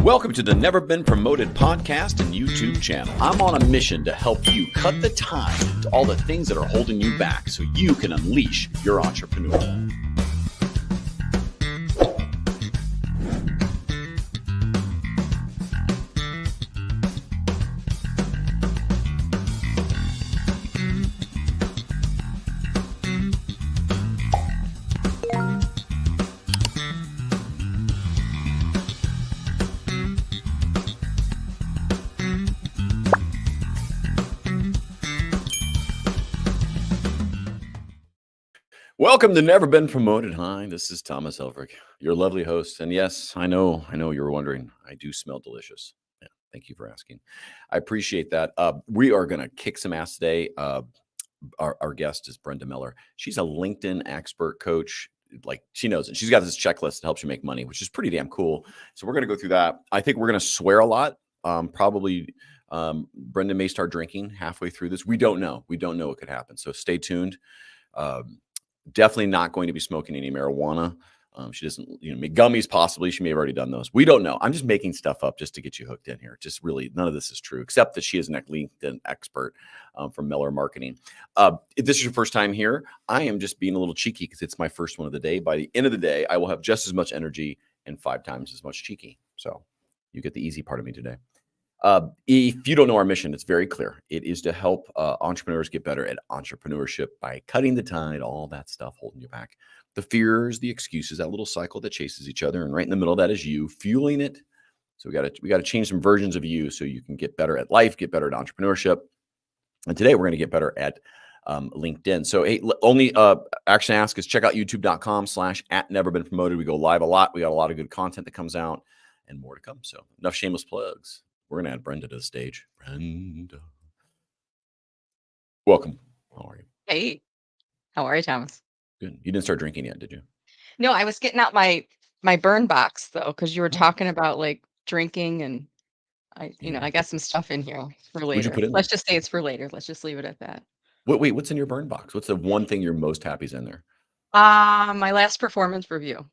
Welcome to the Never Been Promoted podcast and YouTube channel. I'm on a mission to help you cut the time to all the things that are holding you back so you can unleash your entrepreneur. Welcome to Never Been Promoted. Hi, this is Thomas Elfrick, your lovely host. And yes, I know you were wondering, I do smell delicious. Yeah, thank you for asking. I appreciate that. We are going to kick some ass today. Our guest is Brenda Meller. She's a LinkedIn expert coach. Like, she knows it. She's got this checklist that helps you make money, which is pretty damn cool. So we're going to go through that. I think we're going to swear a lot. Probably Brenda may start drinking halfway through this. We don't know. We don't know what could happen. So stay tuned. Definitely not going to be smoking any marijuana. She doesn't, make gummies possibly. She may have already done those. We don't know. I'm just making stuff up just to get you hooked in here. Just really, none of this is true, except that she is an LinkedIn expert from Meller Marketing. If this is your first time here, I am just being a little cheeky because it's my first one of the day. By the end of the day, I will have just as much energy and 5 times as much cheeky. So you get the easy part of me today. If you don't know our mission, it's very clear. It is to help entrepreneurs get better at entrepreneurship by cutting the tide, all that stuff holding you back. The fears, the excuses, that little cycle that chases each other. And right in the middle of that is you fueling it. So we got to change some versions of you so you can get better at life, get better at entrepreneurship. And today we're going to get better at LinkedIn. So hey, only action ask is check out youtube.com/@neverbeenpromoted. We go live a lot. We got a lot of good content that comes out and more to come. So enough shameless plugs. We're going to add Brenda to the stage. Brenda. Welcome. How are you? Hey, how are you, Thomas? Good. You didn't start drinking yet, did you? No, I was getting out my burn box though, because you were talking about like drinking, and I got some stuff in here for What'd you later. put in Let's there? just say it's for later. Let's just leave it at that. Wait, what's in your burn box? What's the one thing you're most happy is in there? My last performance review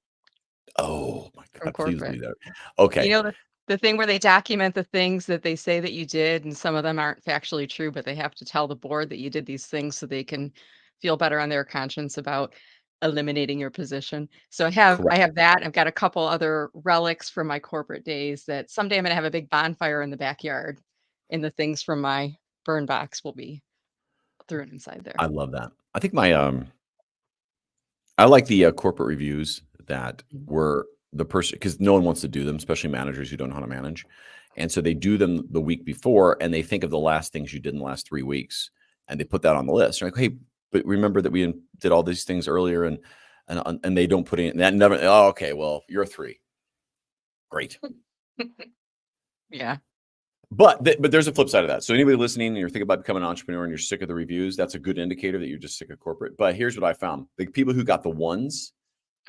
Oh my from God, please corporate. do that. Okay. The thing where they document the things that they say that you did, and some of them aren't factually true, but they have to tell the board that you did these things so they can feel better on their conscience about eliminating your position. So I Correct. have that. I've got a couple other relics from my corporate days that someday I'm gonna have a big bonfire in the backyard, and the things from my burn box will be thrown inside there. I love that. I think I like the corporate reviews that Mhm. were the person, because no one wants to do them, especially managers who don't know how to manage. And so they do them the week before and they think of the last things you did in the last 3 weeks and they put that on the list. They're like, hey, but remember that we did all these things earlier and they don't put in that never. Oh, okay. Well, you're 3. Great. Yeah. But there's a flip side of that. So anybody listening and you're thinking about becoming an entrepreneur and you're sick of the reviews, that's a good indicator that you're just sick of corporate. But here's what I found. The people who got the ones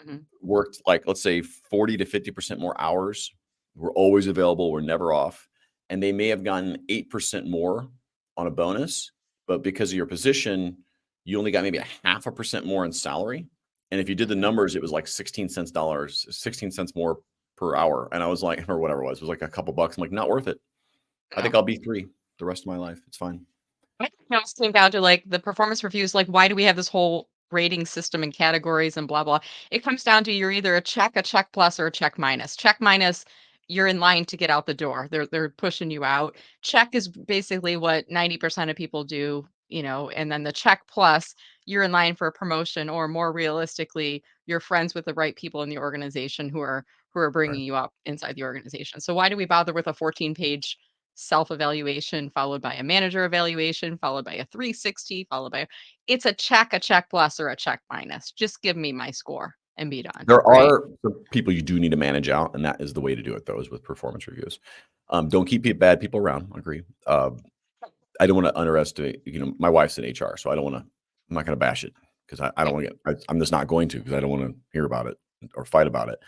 Mhm. worked like, let's say 40 to 50% more hours, were always available, were never off. And they may have gotten 8% more on a bonus, but because of your position, you only got maybe a 0.5% more in salary. And if you did the numbers, it was like 16 cents more per hour. And I was like, or whatever it was like a couple bucks. I'm like, not worth it. I think No. I'll be 3 the rest of my life. It's fine. It almost came down to like the performance reviews, like why do we have this whole rating system and categories and blah blah. It comes down to you're either a check plus, or a check minus. Check minus, you're in line to get out the door. They're pushing you out. Check is basically what 90% of people do, and then the check plus, you're in line for a promotion, or more realistically, you're friends with the right people in the organization who are Right. bringing you up inside the organization. So why do we bother with a 14-page self-evaluation followed by a manager evaluation followed by a 360 followed by it's a check plus, or a check minus? Just give me my score and be done, There right? are some people you do need to manage out, and that is the way to do it, though, is with performance reviews. Don't keep bad people around. I agree. I don't want to underestimate, my wife's in HR, so I'm not going to bash it because I don't want to I'm just not going to, because I don't want to hear about it or fight about it.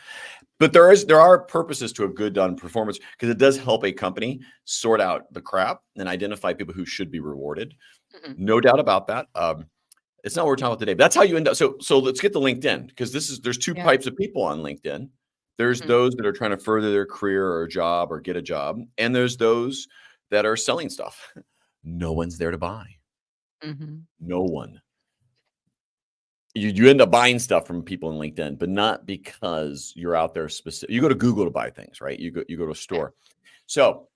But there are purposes to a good done performance, because it does help a company sort out the crap and identify people who should be rewarded. Mhm. No doubt about that. It's not what we're talking about today, but that's how you end up. So let's get to LinkedIn, because there's 2 Yeah. types of people on LinkedIn. There's Mhm. those that are trying to further their career or job or get a job, and there's those that are selling stuff. No one's there to buy. Mhm. No one. You end up buying stuff from people in LinkedIn, but not because you're out there specific. You go to Google to buy things, right? You go to a Yeah. store. So,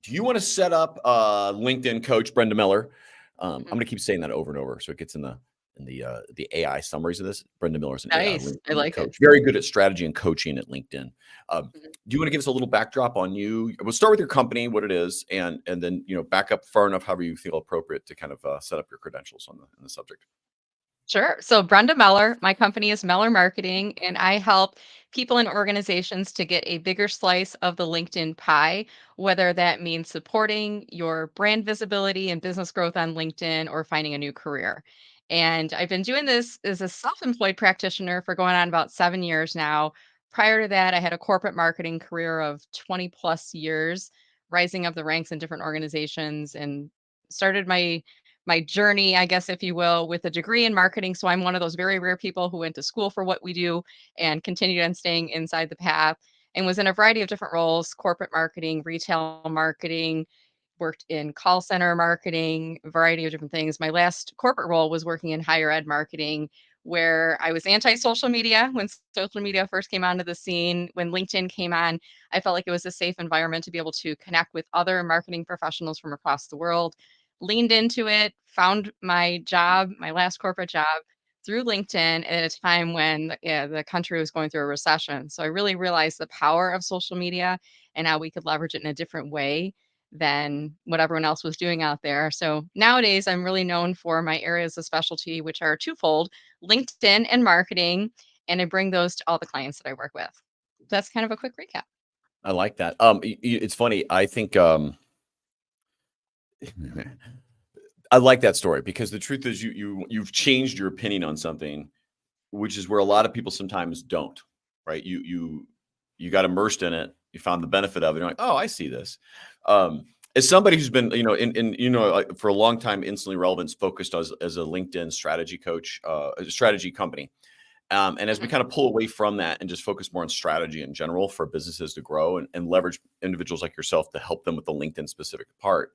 do you want to set up LinkedIn coach Brenda Meller? I'm Mhm. going to keep saying that over and over, so it gets in the AI summaries of this. Brenda Miller is an AI Nice. I LinkedIn like it. coach, very good at strategy and coaching at LinkedIn. Mhm. Do you want to give us a little backdrop on you? We'll start with your company, what it is, and then back up far enough, however you feel appropriate to kind of set up your credentials on the subject. Sure. So, Brenda Meller, my company is Meller Marketing, and I help people and organizations to get a bigger slice of the LinkedIn pie, whether that means supporting your brand visibility and business growth on LinkedIn or finding a new career. And I've been doing this as a self employed practitioner for going on about 7 years now. Prior to that, I had a corporate marketing career of 20 plus years, rising up the ranks in different organizations and started my journey, I guess, if you will, with a degree in marketing. So I'm one of those very rare people who went to school for what we do and continued on staying inside the path and was in a variety of different roles: corporate marketing, retail marketing, worked in call center marketing, a variety of different things. My last corporate role was working in higher ed marketing, where I was anti social media when social media first came onto the scene. When LinkedIn came on, I felt like it was a safe environment to be able to connect with other marketing professionals from across the world. Leaned into it, found my job, my last corporate job through LinkedIn at a time when the country was going through a recession. So I really realized the power of social media and how we could leverage it in a different way than what everyone else was doing out there. So nowadays, I'm really known for my areas of specialty, which are twofold: LinkedIn and marketing. And I bring those to all the clients that I work with. That's kind of a quick recap. I like that. It's funny. I think I like that story because the truth is you've changed your opinion on something, which is where a lot of people sometimes don't, right? You got immersed in it, you found the benefit of it, you're like, oh, I see this. As somebody who's been, like, for a long time, instantly relevance focused as a LinkedIn strategy coach, a strategy company. And as we Mhm. kind of pull away from that and just focus more on strategy in general for businesses to grow and leverage individuals like yourself to help them with the LinkedIn specific part,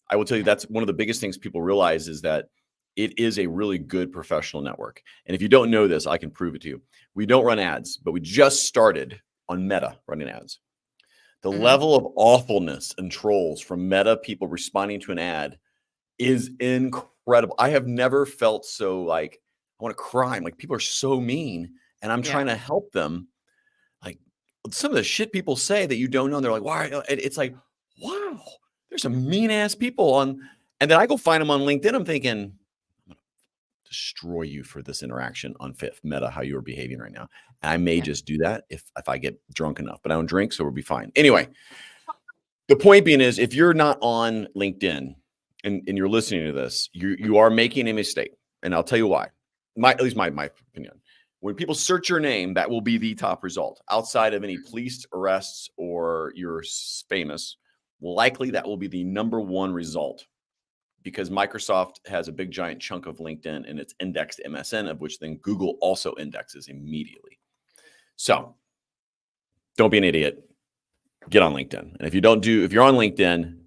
I will tell you Yeah. that's one of the biggest things people realize is that it is a really good professional network. And if you don't know this, I can prove it to you. We don't run ads, but we just started on Meta running ads. The Mhm. level of awfulness and trolls from Meta people responding to an ad is incredible. I have never felt so like I want to cry. I'm like, people are so mean, and I'm Yeah. trying to help them. Like some of the shit people say that you don't know, and they're like, why? It's like, wow, there's some mean ass people on. And then I go find them on LinkedIn. I'm thinking, I'm gonna destroy you for this interaction on Fifth Meta, how you are behaving right now. And I may Yeah. just do that if I get drunk enough, but I don't drink, so we'll be fine. Anyway, the point being is if you're not on LinkedIn and you're listening to this, you are making a mistake. And I'll tell you why. At least my opinion. When people search your name, that will be the top result. Outside of any police arrests or you're famous, likely that will be the number one result because Microsoft has a big giant chunk of LinkedIn and it's indexed MSN, of which then Google also indexes immediately. So don't be an idiot. Get on LinkedIn. And if you're on LinkedIn,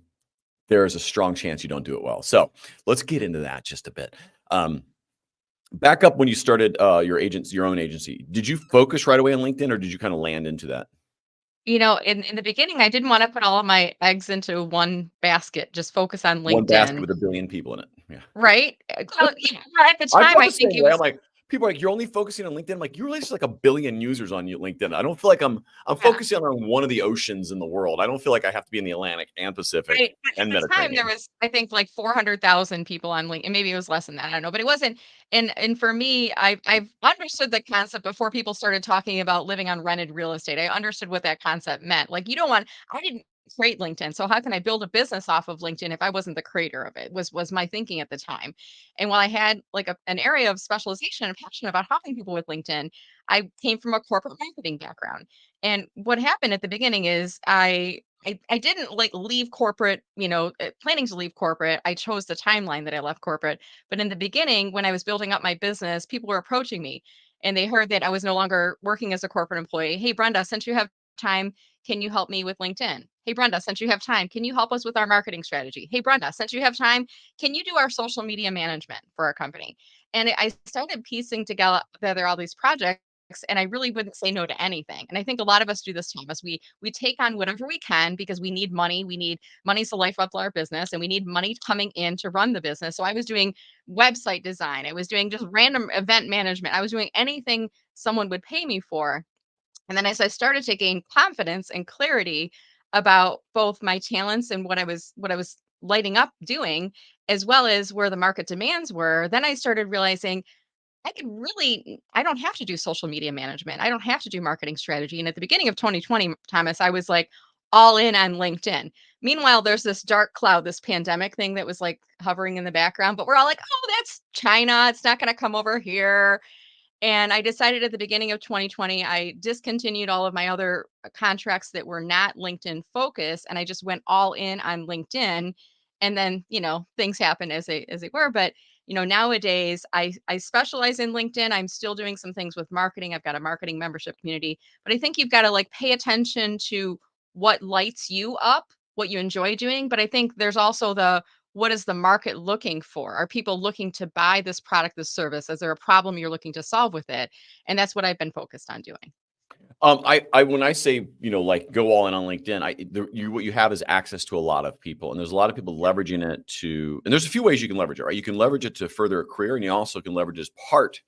there is a strong chance you don't do it well. So let's get into that just a bit. Back up when you started your own agency. Did you focus right away on LinkedIn, or did you kind of land into that In the beginning, I didn't wanna put all of my eggs into one basket, just focus on one basket LinkedIn, with a billion people in it? Yeah. right? Well, yeah, well, at the I time, felt I the think same it way. I'm was like, people are like, you're only focusing on LinkedIn. I'm like, you realize there's like a billion users on LinkedIn. I don't feel like I'm yeah. focusing on one of the oceans in the world. I don't feel like I have to be in the Atlantic and Pacific Right, but at and the time, there Mediterranean. was, I think, like 400,000 people on LinkedIn, maybe it was less than that, I don't know, but it wasn't. And for me, I've understood the concept before people started talking about living on rented real estate. I understood what that concept meant. Like, you don't want I didn't create LinkedIn, so how can I build a business off of LinkedIn if I wasn't the creator of it, was my thinking at the time. And while I had, like, an area of specialization and passion about helping people with LinkedIn, I came from a corporate marketing background. And what happened at the beginning is I didn't like leave corporate, planning to leave corporate. I chose the timeline that I left corporate. But in the beginning, when I was building up my business, people were approaching me. and they heard that I was no longer working as a corporate employee. Hey, Brenda, since you have time, can you help me with LinkedIn? Hey, Brenda, since you have time, can you help us with our marketing strategy? Hey, Brenda, since you have time, can you do our social media management for our company? And I started piecing together all these projects, and I really wouldn't say no to anything. And I think a lot of us do this, Thomas. We take on whatever we can because we need money. We need money's the life of our business, and we need money coming in to run the business. So I was doing website design. I was doing just random event management. I was doing anything someone would pay me for. And then as I started to gain confidence and clarity about both my talents and what I was lighting up doing, as well as where the market demands were, then I started realizing I don't have to do social media management. I don't have to do marketing strategy. And at the beginning of 2020, Thomas, I was like all in on LinkedIn. Meanwhile, there's this dark cloud, this pandemic thing that was like hovering in the background, but we're all like, oh, that's China. It's not going to come over here. And I decided at the beginning of 2020, I discontinued all of my other contracts that were not LinkedIn focused, and I just went all in on LinkedIn. And then, things happen as they were. But nowadays I specialize in LinkedIn. I'm still doing some things with marketing. I've got a marketing membership community, but I think you've got to like pay attention to what lights you up, what you enjoy doing. But I think there's also the what is the market looking for? Are people looking to buy this product, this service? Is there a problem you're looking to solve with it? And that's what I've been focused on doing. I when I say, like go all in on LinkedIn, what you have is access to a lot of people, and there's a lot of people leveraging it and there's a few ways you can leverage it, right? You can leverage it to further a career, and you also can leverage it as part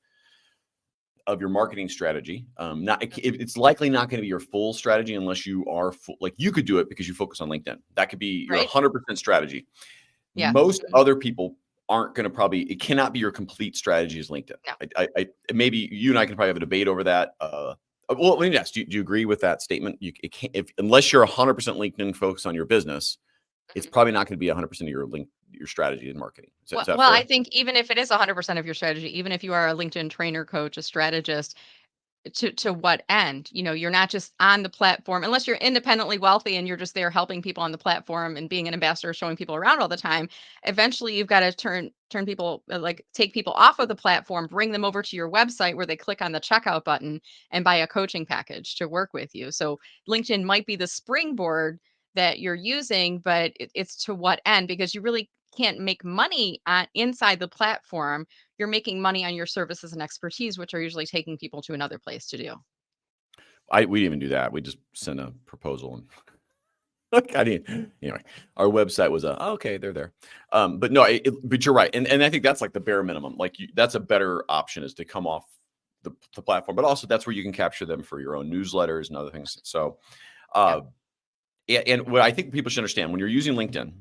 of your marketing strategy. It's likely not going to be your full strategy unless you are full, like you could do it because you focus on LinkedIn. That could be your Right? 100% strategy. Yeah. Most Mhm. other people aren't going to it cannot be your complete strategy as LinkedIn. No. Maybe you and I can probably have a debate over that. Well, let me ask, do you agree with that statement? It can't, unless you're 100% LinkedIn focused on your business, it's Mhm. probably not going to be 100% of your strategy in marketing. Is that Well, I fair? think even if it is 100% of your strategy, even if you are a LinkedIn trainer, coach, a strategist, to what end? You're not just on the platform unless you're independently wealthy and you're just there helping people on the platform and being an ambassador, showing people around all the time. Eventually, you've got to turn people, like take people off of the platform, bring them over to your website where they click on the checkout button and buy a coaching package to work with you. So LinkedIn might be the springboard that you're using, but it's to what end? Because you really can't make money inside the platform. You're making money on your services and expertise, which are usually taking people to another place to do. We didn't even do that. We just sent a proposal and I didn't. Anyway, our website was okay. They're there, but no. But you're right, and I think that's like the bare minimum. Like that's a better option is to come off the platform, but also that's where you can capture them for your own newsletters and other things. So, Yep. uh, and what I think people should understand when you're using LinkedIn,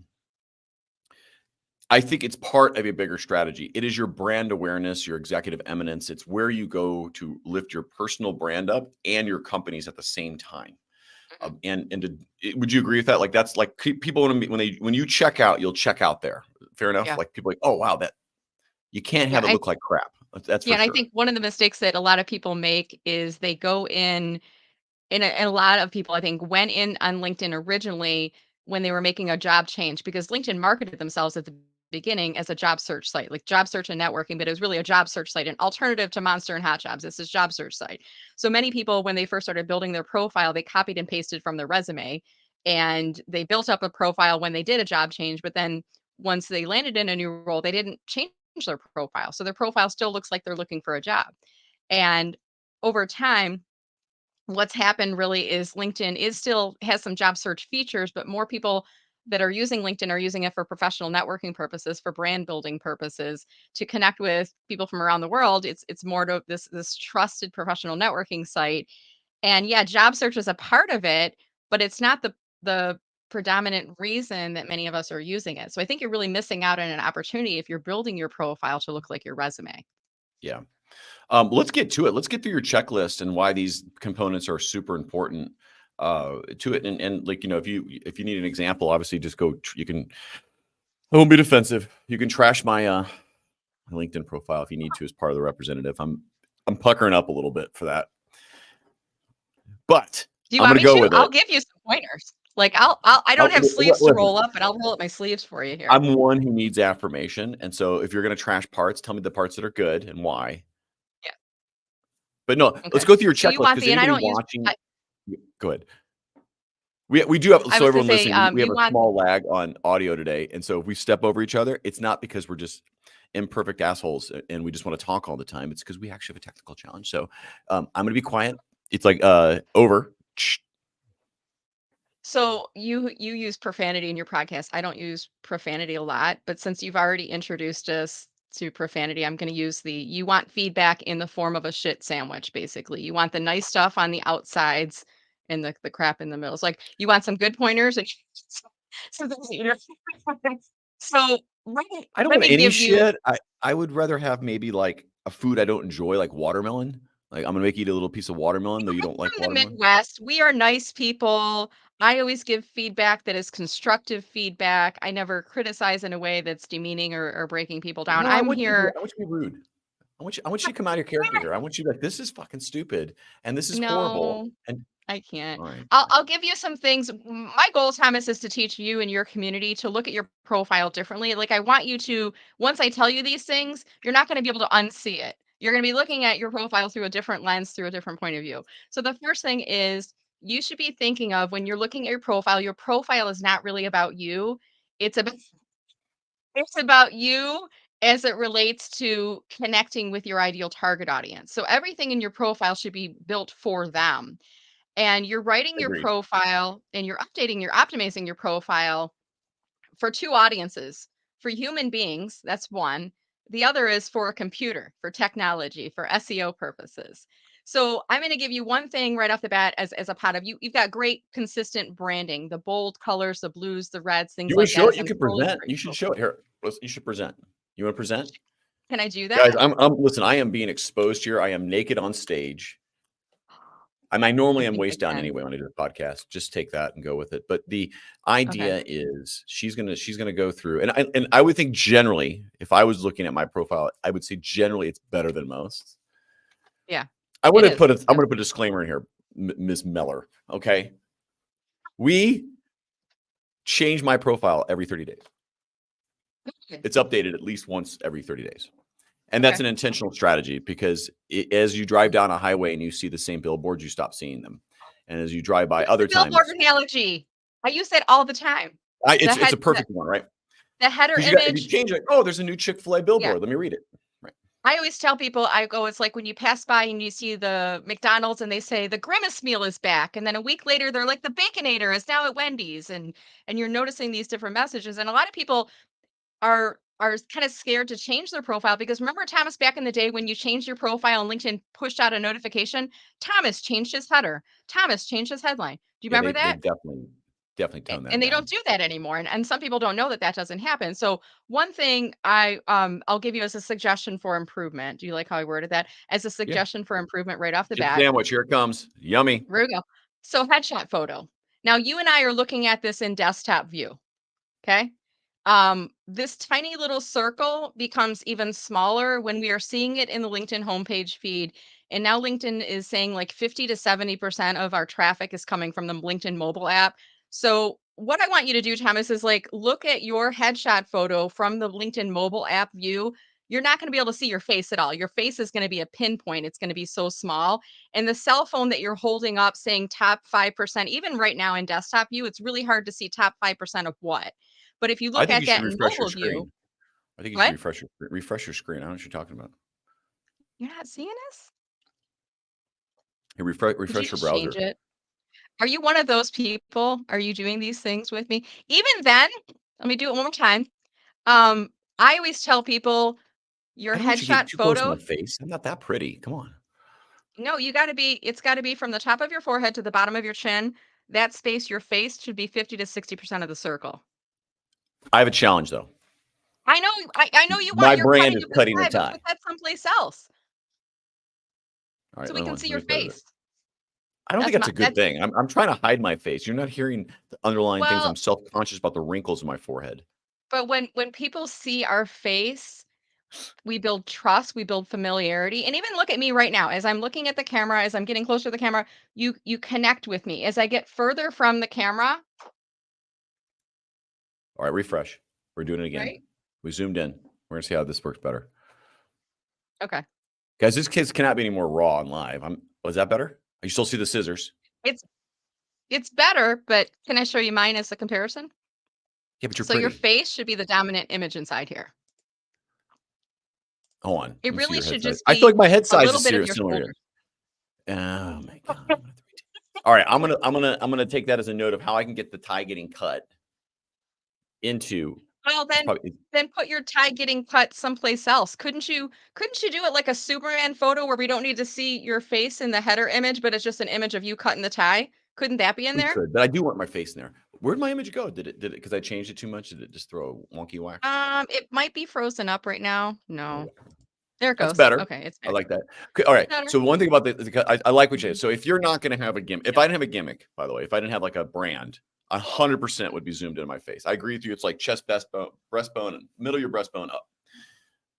I think it's part of a bigger strategy. It is your brand awareness, your executive eminence. It's where you go to lift your personal brand up and your companies at the same time. Mhm. Would you agree with that? Like that's like people when you check out, you'll check out there. Fair enough. Yeah. Like people like, oh wow, that you can't Yeah. have it look like crap. That's Yeah. for And I sure. think one of the mistakes that a lot of people make is they go in. And a lot of people, I think, went in on LinkedIn originally when they were making a job change because LinkedIn marketed themselves at the beginning as a job search site, like job search and networking, but it was really a job search site, an alternative to Monster and Hot Jobs. This is job search site. So many people, when they first started building their profile, they copied and pasted from their resume and they built up a profile when they did a job change. But then once they landed in a new role, they didn't change their profile. So their profile still looks like they're looking for a job. And over time, what's happened really is LinkedIn is still has some job search features, but more people that are using LinkedIn are using it for professional networking purposes, for brand building purposes, to connect with people from around the world. It's more to this trusted professional networking site. And yeah, job search is a part of it, but it's not the predominant reason that many of us are using it. So I think you're really missing out on an opportunity if you're building your profile to look like your resume. Yeah. Let's get to it. Let's get through your checklist and why these components are super important to it. And like if you need an example, obviously just go. You can. I won't be defensive. You can trash my LinkedIn profile if you need to as part of the representative. I'm puckering up a little bit for that, but Do you I'm want going to me go to? with I'll it. give you some pointers. Like I don't have sleeves to Listen, roll up, but I'll roll up my sleeves for you here. I'm one who needs affirmation, and so if you're going to trash parts, tell me the parts that are good and why. Yeah. But no, let's Okay. go through your So you checklist want because the, and I anybody don't use, watching, go ahead. We do have, I so was gonna everyone say, listening, we have you a want, small lag on audio today, and so if we step over each other, it's not because we're just imperfect assholes and we just want to talk all the time. It's because we actually have a technical challenge. So I'm going to be quiet. It's like over. so you use profanity in your podcast. I don't use profanity a lot, but since you've already introduced us to profanity, I'm going to use the, you want feedback in the form of a shit sandwich, basically. You want the nice stuff on the outsides and the crap in the middle. It's like you want some good pointers and some things that you know. So I don't let want me any give you, shit. I would rather have maybe like a food I don't enjoy, like watermelon. Like I'm gonna make you eat a little piece of watermelon, though you don't like from the watermelon. Midwest. We are nice people. I always give feedback that is constructive feedback. I never criticize in a way that's demeaning or breaking people down. No, I'm here. I want you to be rude. I want you to come out of your character here. I want you to be like, this is fucking stupid and this is horrible. No, And I can't. all right. I'll give you some things. My goal, Thomas, is to teach you and your community to look at your profile differently. Like I want you to, once I tell you these things, you're not going to be able to unsee it. You're going to be looking at your profile through a different lens, through a different point of view. So the first thing is you should be thinking of when you're looking at your profile is not really about you. It's about it's about you as it relates to connecting with your ideal target audience. So everything in your profile should be built for them, and you're writing your Agreed. profile and you're optimizing your profile for two audiences. For human beings, that's one. The other is for a computer, for technology, for SEO purposes. So I'm going to give you one thing right off the bat as a pot of you. You've got great consistent branding, the bold colors, the blues, the reds, things You want like to that show it? is You a can totally present. great You should show profile. it here. You should present. You want to present? Can I do Guys, that? I'm listen, I am being exposed here. I am naked on stage. I normally I am think I waist down can. anyway when I do a podcast. Just take that and go with it. But the Okay. idea is she's gonna go through, and I would think generally, if I was looking at my profile, I would say generally it's better than most. Yeah, I it want to is. put I'm going to put a disclaimer in here, Ms. Meller. Okay, we change my profile every 30 days. Okay. It's updated at least once every 30 days. And that's Okay. an intentional strategy because as you drive down a highway and you see the same billboards, you stop seeing them. And as you drive by Use the other billboard times, analogy. I use that all the time. The it's head a the, perfect one, right? the header Because you got if you image. change it, oh, there's a new Chick-fil-A Yeah. billboard. Let me read it. Right. I always tell people, I go, it's like when you pass by and you see the McDonald's and they say the Grimace meal is back. And then a week later, they're like the Baconator is now at Wendy's. And you're noticing these different messages. And a lot of people are kind of scared to change their profile because remember, Thomas, back in the day when you changed your profile and LinkedIn pushed out a notification, Thomas changed his header. Thomas changed his headline. Do you Yeah, remember they that? definitely tone that And they don't down. do that anymore, and some people don't know that that doesn't happen. So one thing I'll give you as a suggestion for improvement. Do you like how I worded that? As a Yeah. suggestion for improvement right off the Shit bat. sandwich, here it comes. Yummy. Here we go. So headshot photo. Now you and I are looking at this in desktop view. Okay. This tiny little circle becomes even smaller when we are seeing it in the LinkedIn homepage feed. And now LinkedIn is saying like 50 to 70% of our traffic is coming from the LinkedIn mobile app. So what I want you to do, Thomas, is like look at your headshot photo from the LinkedIn mobile app view. You're not going to be able to see your face at all. Your face is going to be a pinpoint. It's going to be so small. And the cell phone that you're holding up saying top 5%, even right now in desktop view, it's really hard to see top 5% of what. But if you I look think at you should that in refresh your mobile view, screen. I think you should what? refresh your screen. I don't know what you're talking about. You're not seeing us? Hey, Did you refresh your just change browser. it? Are you one of those people? Are you doing these things with me? Even then, let me do it one more time. Um, I always tell people your I don't want you getting headshot too close to my photo. face. I'm not that pretty. Come on. No, it's got to be from the top of your forehead to the bottom of your chin. That space, your face should be 50 to 60% of the circle. I have a challenge though. I know you want My your brand cutting is of the cutting the sky, but tie. put that someplace else All right, so we hold can on. see Let your me put it. face. I don't think That's that's my a good that's thing. I'm trying to hide my face. You're not hearing the underlying things. I'm well, self-conscious about the wrinkles in my forehead. but when people see our face, we build trust, we build familiarity. And even look at me right now as I'm looking at the camera, as I'm getting closer to the camera, you connect with me. As I get further from the camera, All right, refresh. We're doing it again. right? We zoomed in. We're gonna see how this works better. Okay. Guys, this kiss cannot be any more raw and live. Was that better? You still see the scissors? It's it's better, but can I show you mine as a comparison? Yeah, but you're So your pretty. face should be the dominant image inside here. Hold on. Let It me see really your head should size. just I feel be like my head a size little is bit of your similar here. shoulders. Oh my god. All right, I'm gonna take that as a note of how I can get the tie getting cut into. Well, It's probably then put your tie getting cut someplace else. Couldn't you do it like a Superman photo where we don't need to see your face in the header image, but it's just an image of you cutting the tie? Couldn't that be in we there? could, but I do want my face in there. Where'd my image go? Did it because I changed it too much? Did it just throw a wonky whack? It might be frozen up right now. No. There it That's goes. better. Okay, it's I back. like that. Okay, all right. Better. So one thing about I like what you Mhm. said. So if you're not going to have a gimmick, if Yeah. I didn't have a gimmick, by the way, if I didn't have like a brand, 100% would be zoomed into my face. I agree with you. It's like chest, breastbone, and middle of your breastbone up.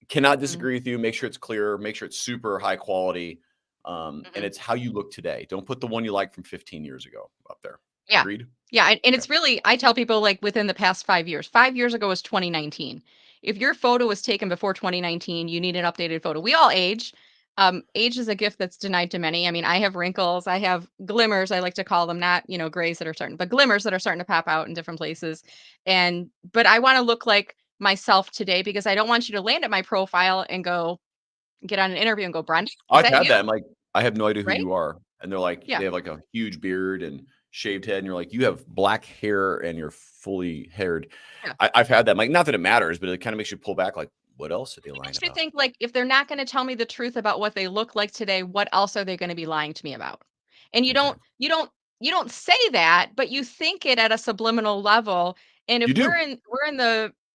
Cannot Mhm. disagree with you. Make sure it's clear. Make sure it's super high quality. And Mhm. it's how you look today. Don't put the one you like from 15 years ago up there. Yeah. Agreed? Yeah, and Okay. it's really I tell people, like, within the past 5 years. 5 years ago was 2019. If your photo was taken before 2019, you need an updated photo. We all age. Age is a gift that's denied to many. I mean, I have wrinkles, I have glimmers, I like to call them, not, grays that are starting, but glimmers that are starting to pop out in different places. But I wanna look like myself today because I don't want you to land at my profile and get on an interview and go, "Brenda, is I've that had you?" that. I'm like, I have no idea who Right? you are. And they're like, Yeah. they have like a huge beard and shaved head. And you're like, you have black hair and you're fully haired. Yeah. I've had that. I'm like, not that it matters, but it kind of makes you pull back. Like, what else are they It lying makes you about? think, like, if they're not gonna tell me the truth about what they look like today, what else are they gonna be lying to me about? And you Okay. don't you don't you don't say that, but you think it at a subliminal level. And You if do.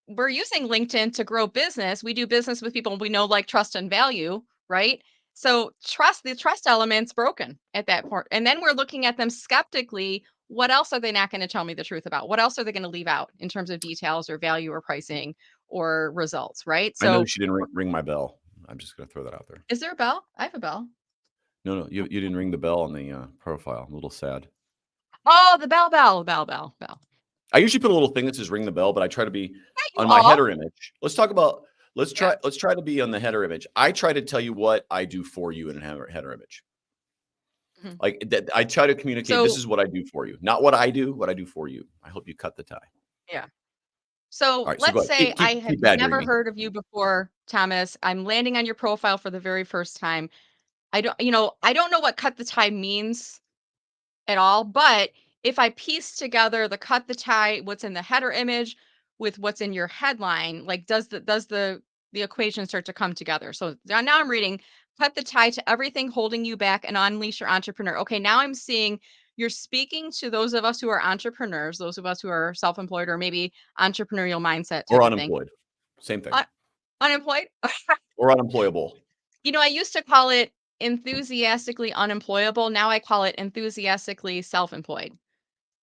we're using LinkedIn to grow business, we do business with people we know, like, trust, and value, right? So the trust element's broken at that point. And then we're looking at them skeptically. What else are they not gonna tell me the truth about? What else are they gonna leave out in terms of details or value or pricing or results, right? I know So she didn't ring my bell. I'm just going to throw that out there. is there a bell? I have a bell. No, you didn't ring the bell on the profile. I'm a little sad. Oh, the bell. I usually put a little thing that says ring the bell, but I try to be Not you on my all. header image. Let's talk about, Yeah. let's try to be on the header image. I try to tell you what I do for you in a header image. Mhm. Like that, I try to communicate, this So, is what I do for you, not what I do for you. I hope you cut the tie. yeah. All So right, so go let's ahead. say I Keep had badgering never me. heard of you before, Thomas. I'm landing on your profile for the very first time. I don't know what cut the tie means at all. But if I piece together the cut the tie, what's in the header image with what's in your headline, like does the equation start to come together? So now I'm reading cut the tie to everything holding you back and unleash your entrepreneur. Okay, now I'm seeing you're speaking to those of us who are entrepreneurs, those of us who are self-employed or maybe entrepreneurial mindset Or type of thing. unemployed. Same thing. Un- Unemployed? Or unemployable. I used to call it enthusiastically unemployable. Now I call it enthusiastically self-employed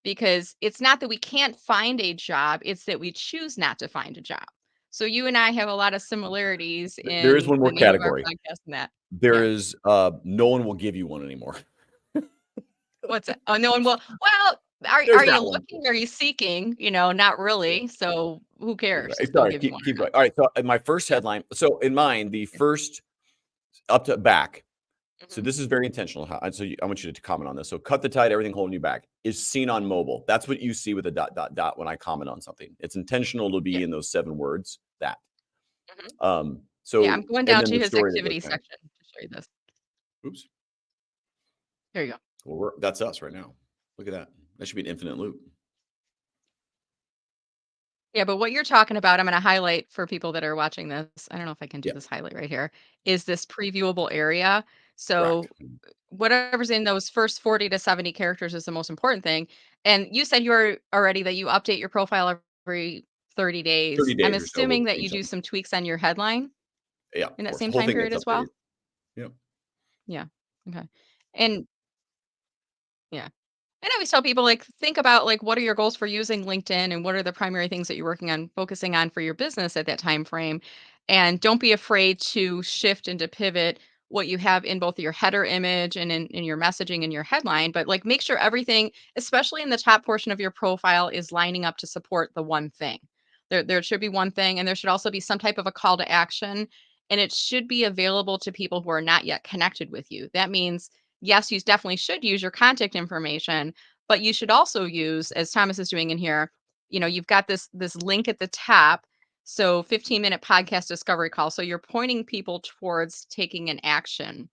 because it's not that we can't find a job, it's that we choose not to find a job. So you and I have a lot of similarities There is in one the more name of our category. podcast and that. There Yeah. is no one will give you one anymore. What's that? Oh, no one will. Well, are There's are you that one. looking? Are you seeking? Not Yeah. really. So who cares Right. if they'll Sorry, give you one keep or not? going. All right. So in my first Yeah. headline, so in mine, the Yeah. first up to back. So Mhm. this is very intentional. I want you to comment on this. So cut the tide, everything holding you back is seen on mobile. That's what you see with a dot dot dot when I comment on something. It's intentional to Yeah. be in those 7 words. That. Mhm. Yeah. I'm So going and down then to the his story that goes activity behind section to show you this. it. Oops. Here you go. Well, that's us right now. Look at that. That should be an infinite loop. Yeah, but what you're talking about, I'm going to highlight for people that are watching this. I don't know if I can do Yeah. this highlight right here. Is this previewable area? Correct. So whatever's in those first 40 to 70 characters is the most important thing. And you said you're already that you update your profile every 30 30 days. I'm days or so, we'll assuming that you change do something. some tweaks on your headline Yeah, in of that course. The same whole time thing period gets as updated. well. Yep. Yeah. Okay. And yeah. And I always tell people, like, think about, like, what are your goals for using LinkedIn and what are the primary things that you're working on focusing on for your business at that time frame. And don't be afraid to shift and to pivot what you have in both your header image and in your messaging and your headline. But, like, make sure everything, especially in the top portion of your profile, is lining up to support the one thing. There should be one thing, and there should also be some type of a call to action and it should be available to people who are not yet connected with you. That means, yes, you definitely should use your contact information, but you should also use, as Thomas is doing in here, you've got this link at the top. So 15-minute podcast discovery call. So you're pointing people towards taking an action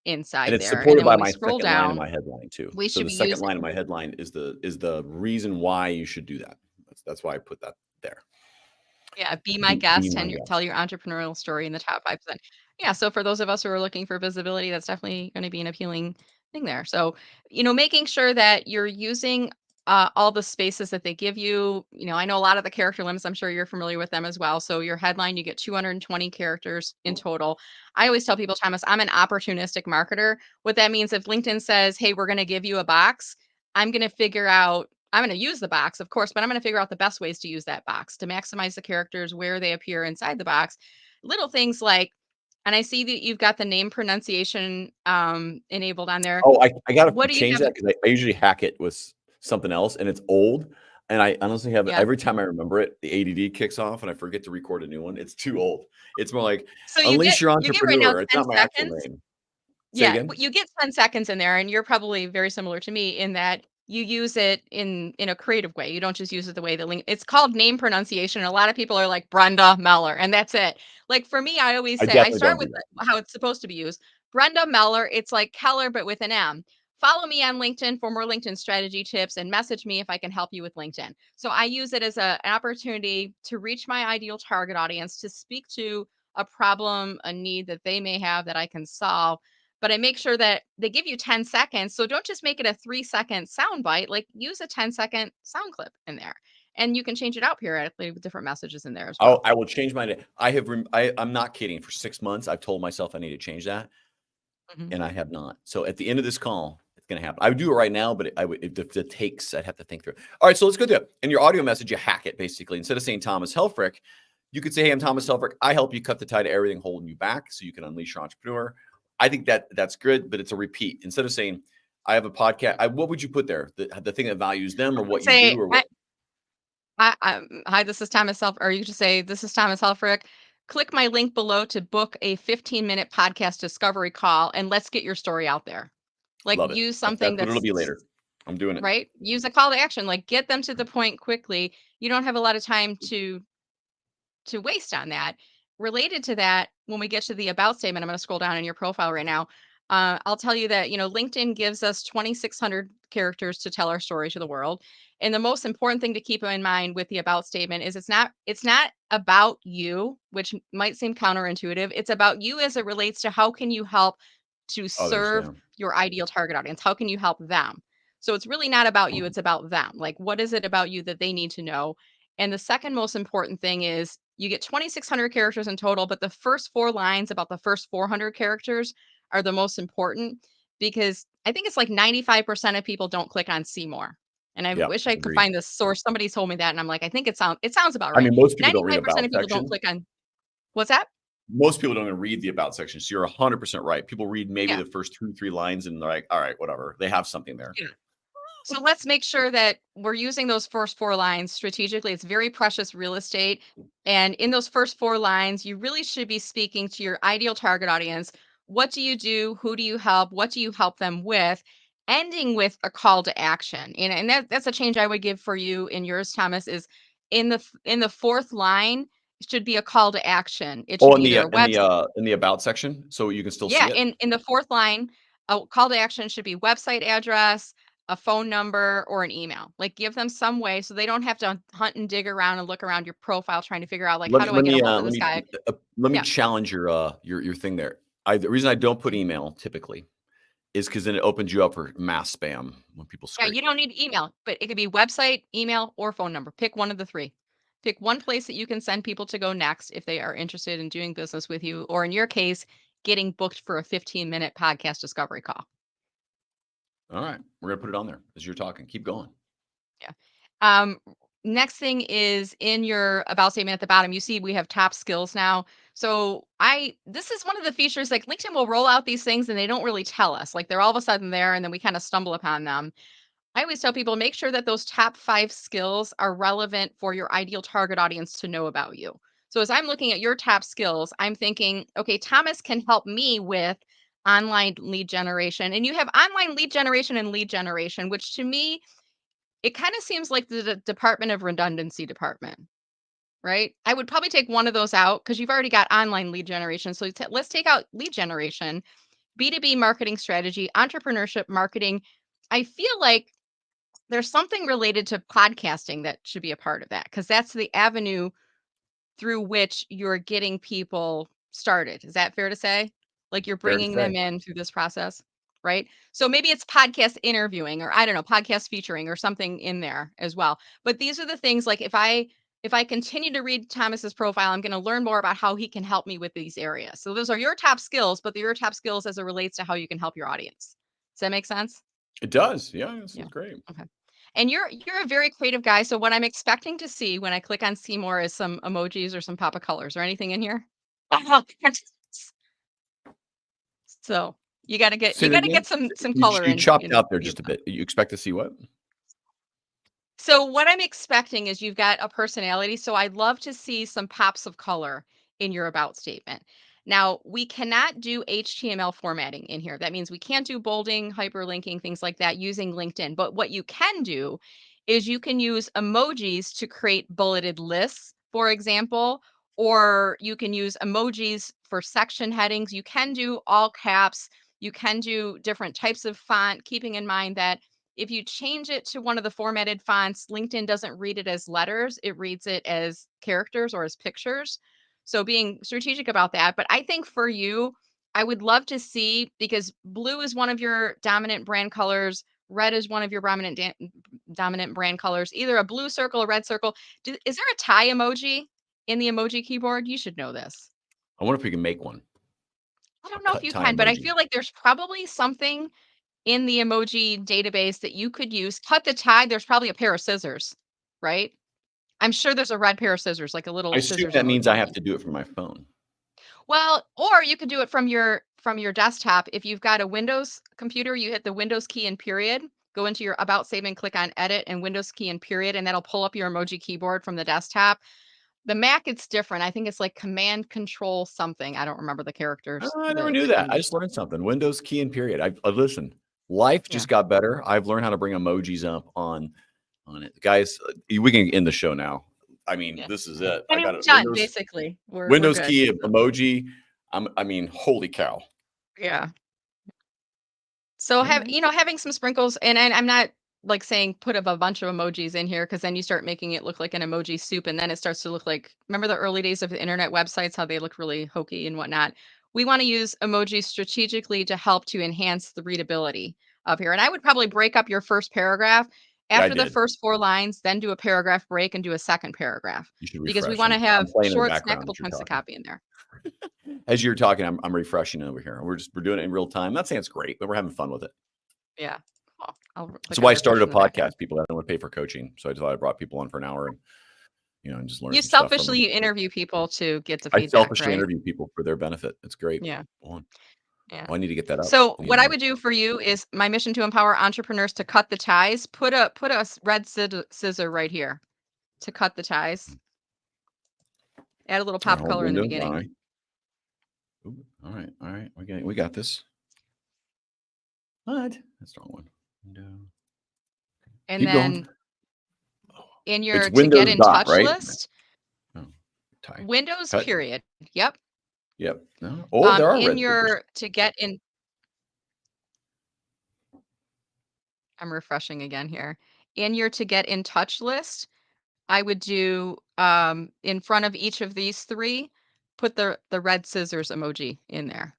And inside it's there. And supported then by when we my scroll second line in down, my headline too. we So should the be second using line of my headline is the reason why you should do that. That's why I put that there. Yeah, be my Be guest my and tell guest. your entrepreneurial story in the top 5%. Yeah, so for those of us who are looking for visibility, that's definitely going to be an appealing thing there. So, making sure that you're using all the spaces that they give you. I know a lot of the character limits, I'm sure you're familiar with them as well. So, your headline, you get 220 characters in total. I always tell people, Thomas, I'm an opportunistic marketer. What that means, if LinkedIn says, hey, we're going to give you a box, I'm going to use the box, of course, but I'm going to figure out the best ways to use that box to maximize the characters where they appear inside the box. Little things like, and I see that you've got the name pronunciation enabled on there. Oh, I gotta What do you change have? that because I usually hack it with something else and it's old. And I honestly have Yeah. every time I remember it, the ADD kicks off and I forget to record a new one. It's too old. It's more like So unleash your you get right now entrepreneur. It's 10 not my actual seconds. name. Say Yeah, again. you get 10 seconds in there, and you're probably very similar to me in that you use it in a creative way. You don't just use it the way the link. It's called name pronunciation. A lot of people are like Brenda Meller, and that's it. Like for me, I always I say I definitely start don't do with that. how it's supposed to be used. Brenda Meller. It's like Keller, but with an M. Follow me on LinkedIn for more LinkedIn strategy tips and message me if I can help you with LinkedIn. So I use it as an opportunity to reach my ideal target audience, to speak to a problem, a need that they may have that I can solve, but I make sure that they give you 10 seconds. So don't just make it a 3-second sound bite, like use a 10-second sound clip in there. And you can change it out periodically with different messages in there as well. I will change my name. I'm not kidding. For 6 months, I've told myself I need to change that. Mhm. And I have not. So at the end of this call, it's going to happen. I would do it right now, but I would, if the takes, I'd have to think through it. All right. So let's go through it. In your audio message, you hack it basically. Instead of saying Thomas Helfrich, you could say, hey, I'm Thomas Helfrich. I help you cut the tie to everything holding you back so you can unleash your entrepreneur. I think that's good, but it's a repeat. Instead of saying, I have a podcast, what would you put there? The thing that values them or I would what you say, do or what? hi, this is Thomas Self, or you just say, this is Thomas Helfrich. Click my link below to book a 15-minute podcast discovery call and let's get your story out there. Like Love it. use That's something what it'll that's be later. I'm doing it. right. Use a call to action, like get them to the point quickly. You don't have a lot of time to waste on that. Related to that, when we get to the about statement, I'm going to scroll down in your profile right now. I'll tell you that LinkedIn gives us 2,600 characters to tell our story to the world, and the most important thing to keep in mind with the about statement is it's not about you, which might seem counterintuitive. It's about you as it relates to how can you help to Others. serve Yeah. your ideal target audience. How can you help them? So it's really not about you; it's about them. Like, what is it about you that they need to know? And the second most important thing is you get 2,600 characters in total, but the first 4 lines about the first 400 characters are the most important because I think it's like 95% of people don't click on see more. And I Yep. wish I could Agreed. find this source. Somebody told me that, and I'm like, I think it sounds about I right. mean, most people don't read 95% about of people don't section. click on what's that? Most people don't even read the about section. So you're 100% right. People read maybe Yeah. the first 2, 3 lines and they're like, all right, whatever. They have something there. Yeah. So let's make sure that we're using those first 4 lines strategically. It's very precious real estate. And in those first 4 lines, you really should be speaking to your ideal target audience. What do you do? Who do you help? What do you help them with? Ending with a call to action. And that's a change I would give for you in yours, Thomas, is in the fourth line should be a call to action. It should Oh, be either a website. in the about section, so you can still Yeah, see it? in the fourth line, a call to action should be website address, a phone number, or an email. Like, give them some way so they don't have to hunt and dig around and look around your profile trying to figure out, like, how do I get a hold of this guy? Let me Yeah. challenge your thing there. The reason I don't put email typically is because then it opens you up for mass spam when people Yeah, scrape. you don't need email, but it could be website, email, or phone number. Pick one of the 3. Pick one place that you can send people to go next if they are interested in doing business with you, or in your case, getting booked for a 15-minute podcast discovery call. All right, we're gonna put it on there as you're talking. Keep going. Yeah. Um, Next thing is in your about statement at the bottom, you see we have top skills now. So this is one of the features, like LinkedIn will roll out these things and they don't really tell us. Like they're all of a sudden there and then we kind of stumble upon them. I always tell people make sure that those top 5 skills are relevant for your ideal target audience to know about you. So as I'm looking at your top skills, I'm thinking, okay, Thomas can help me with online lead generation. And you have online lead generation and lead generation, which to me, it kind of seems like the Department of Redundancy department, right? I would probably take one of those out because you've already got online lead generation. So let's take out lead generation, B2B marketing strategy, entrepreneurship marketing. I feel like there's something related to podcasting that should be a part of that because that's the avenue through which you're getting people started. Is that fair to say? Like you're Fair to bringing say. them in through this process, right? So maybe it's podcast interviewing or I don't know, podcast featuring or something in there as well. But these are the things like if I continue to read Thomas's profile, I'm going to learn more about how he can help me with these areas. So those are your top skills, but they're your top skills as it relates to how you can help your audience. Does that make sense? It does. Yeah, this Yeah. is great. Okay. And you're a very creative guy. So what I'm expecting to see when I click on see more is some emojis or some pop of colors or anything in here. So you got to get Say that again. some You, color you chopped in out there your just a stuff. bit. You expect to see what? So what I'm expecting is you've got a personality. So I'd love to see some pops of color in your about statement. Now, we cannot do HTML formatting in here. That means we can't do bolding, hyperlinking, things like that using LinkedIn. But what you can do is you can use emojis to create bulleted lists, for example, or you can use emojis for section headings. You can do all caps. You can do different types of font, keeping in mind that if you change it to one of the formatted fonts, LinkedIn doesn't read it as letters, it reads it as characters or as pictures. So being strategic about that. But I think for you, I would love to see because blue is one of your dominant brand colors, red is one of your dominant brand colors, either a blue circle, a red circle. Is there a tie emoji in the emoji keyboard? You should know this. I wonder if we can make one. I A don't know if cut you tie can, but I emoji. feel like there's probably something in the emoji database that you could use. Cut the tie, there's probably a pair of scissors, right? I'm sure there's a red pair of scissors, like a I little assume scissors that means I have emoji. to do it from my phone. Well, or you could do it from your desktop. If you've got a Windows computer, you hit the Windows key and period, go into your about statement, click on edit and Windows key and period, and that'll pull up your emoji keyboard from the desktop. The Mac, it's different. I think it's like command control something. I don't remember the characters, Oh, I never the knew that. I just combination. learned something. Windows key and period. I listen. Life Yeah. just got better. I've learned how to bring emojis up on it, guys. We can end the show now. I mean, Yeah. this is it. I I mean, got we're it. done, basically. We're Windows good. key So, emoji. I mean, holy cow. yeah. So All right. having some sprinkles and I'm not like saying put up a bunch of emojis in here because then you start making it look like an emoji soup and then it starts to look like remember the early days of the internet websites, how they look really hokey and whatnot. We want to use emojis strategically to help to enhance the readability of here. And I would probably break up your first paragraph Yeah, I after the did. first 4 lines, then do a paragraph break and do a second paragraph You should because we refresh. want to I'm have playing in the short, background snackable as you're chunks of talking. copy in there. As you're talking, I'm refreshing over here. We're doing it in real time. I'm not saying it's great, but we're having fun with it. Yeah. Cool. I'll That's click on why I refresh started a in the background. podcast. People that don't want to pay for coaching, so I thought I brought people on for an hour and and just learn You some stuff from them. selfishly interview people to get the I feedback, selfishly right? interview people for their benefit. It's great. Yeah, Go on. yeah. Oh, I need to get that up. So I need to what I know. would do for you is my mission to empower entrepreneurs to cut the ties. Put a red scissor right here to cut the ties. Add a little All right, pop hold color in the Windows. All beginning, right. Ooh, all right. All right. We got this. What? That's the wrong one. Window. and Keep going. then in It's your to get Windows in dot, touch right? list, Oh, tie. Windows Cut. period. Yep. Yep. No. Oh, there are In red scissors. your to get in. I'm refreshing again here. In your to get in touch list, I would do, in front of each of these 3, put the red scissors emoji in there,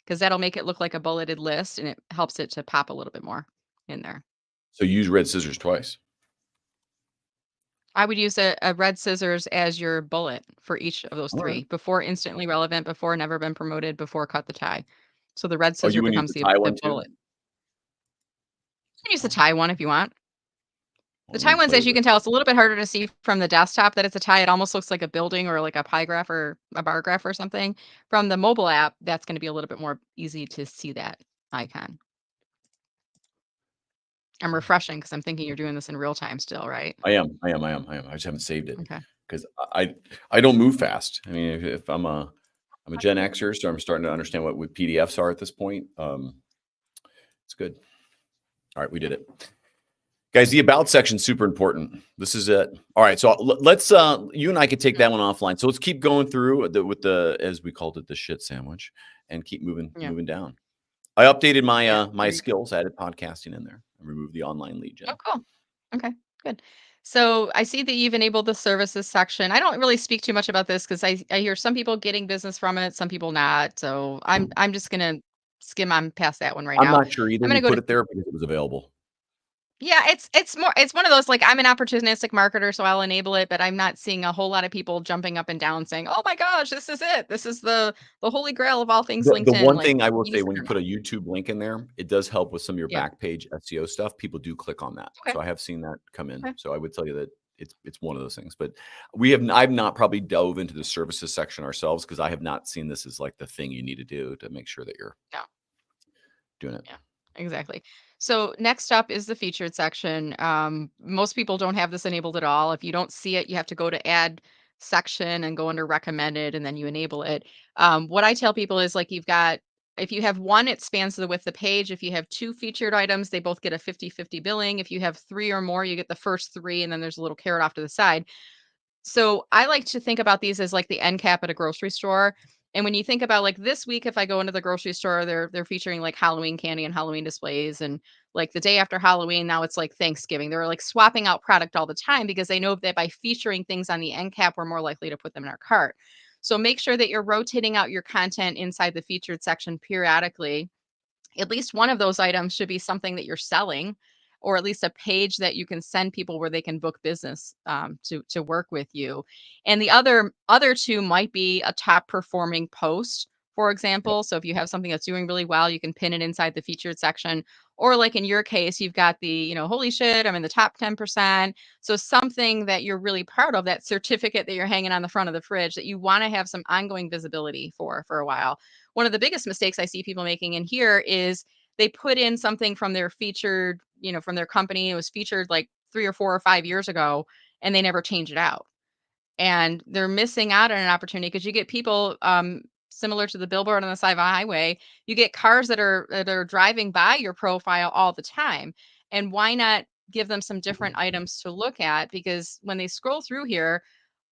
because 'cause that'll make it look like a bulleted list, and it helps it to pop a little bit more in there. So use red scissors twice. I would use a red scissors as your bullet for each of those All right. 3, before instantly relevant, before never been promoted, before cut the tie. So the red Oh, you scissor want to use becomes the the tie the one too? bullet. You can use the Oh, tie one if you want. The well, let tie me ones, play as with you it. can tell, it's a little bit harder to see from the desktop that it's a tie. It almost looks like a building or like a pie graph or a bar graph or something. From the mobile app, that's going to be a little bit more easy to see that icon. I'm refreshing because I'm thinking you're doing this in real time still, right? I am. I just haven't saved it. Okay. because I don't move fast. I mean, if I'm a Gen Xer, so I'm starting to understand what PDFs are at this point. It's good. All right, we did it. Guys, the about section is super important. This is it. All right, so let's you and I could take that one offline. So let's keep going through with the, as we called it, the shit sandwich, and keep moving down. I updated my my skills, added podcasting in there, and removed the online lead gen. Oh, cool. Okay, good. So I see that you've enabled the services section. I don't really speak too much about this because I hear some people getting business from it, some people not. So I'm just gonna skim on past that one right I'm now. not sure either. I'm We gonna go put to it there because it was available. yeah, it's one of those like I'm an opportunistic marketer, so I'll enable it, but I'm not seeing a whole lot of people jumping up and down saying, "Oh my gosh, this is it. This is the holy grail of all things The LinkedIn." one Like, thing I will use say, it when you or put not. a YouTube link in there, it does help with some of your Yeah. back page SEO stuff. People do click on that. Okay. So I have seen that come in. Okay. So I would tell you that it's one of those things. But I've not probably dove into the services section ourselves because I have not seen this as like the thing you need to do to make sure that you're No. doing it. Yeah, exactly. So next up is the featured section. Most people don't have this enabled at all. If you don't see it, you have to go to add section and go under recommended, and then you enable it. What I tell people is like if you have one, it spans the width of the page. If you have two featured items, they both get a 50/50 billing. If you have three or more, you get the first three, and then there's a little carrot off to the side. So I like to think about these as like the end cap at a grocery store. And when you think about like this week, if I go into the grocery store, they're featuring like Halloween candy and Halloween displays. And like the day after Halloween, now it's like Thanksgiving. They're like swapping out product all the time because they know that by featuring things on the end cap, we're more likely to put them in our cart. So make sure that you're rotating out your content inside the featured section periodically. At least one of those items should be something that you're selling, or at least a page that you can send people where they can book business to work with you. And the other two might be a top performing post, for Yep. example. So if you have something that's doing really well, you can pin it inside the featured section. Or like in your case, you've got the, holy shit, I'm in the top 10%. So something that you're really proud of, that certificate that you're hanging on the front of the fridge that you want to have some ongoing visibility for a while. One of the biggest mistakes I see people making in here is they put in something from their featured, from their company. It was featured like 3 or 4 or 5 years ago, and they never change it out. And they're missing out on an opportunity because you get people similar to the billboard on the side of a highway. You get cars that are driving by your profile all the time. And why not give them some different items to look at? Because when they scroll through here,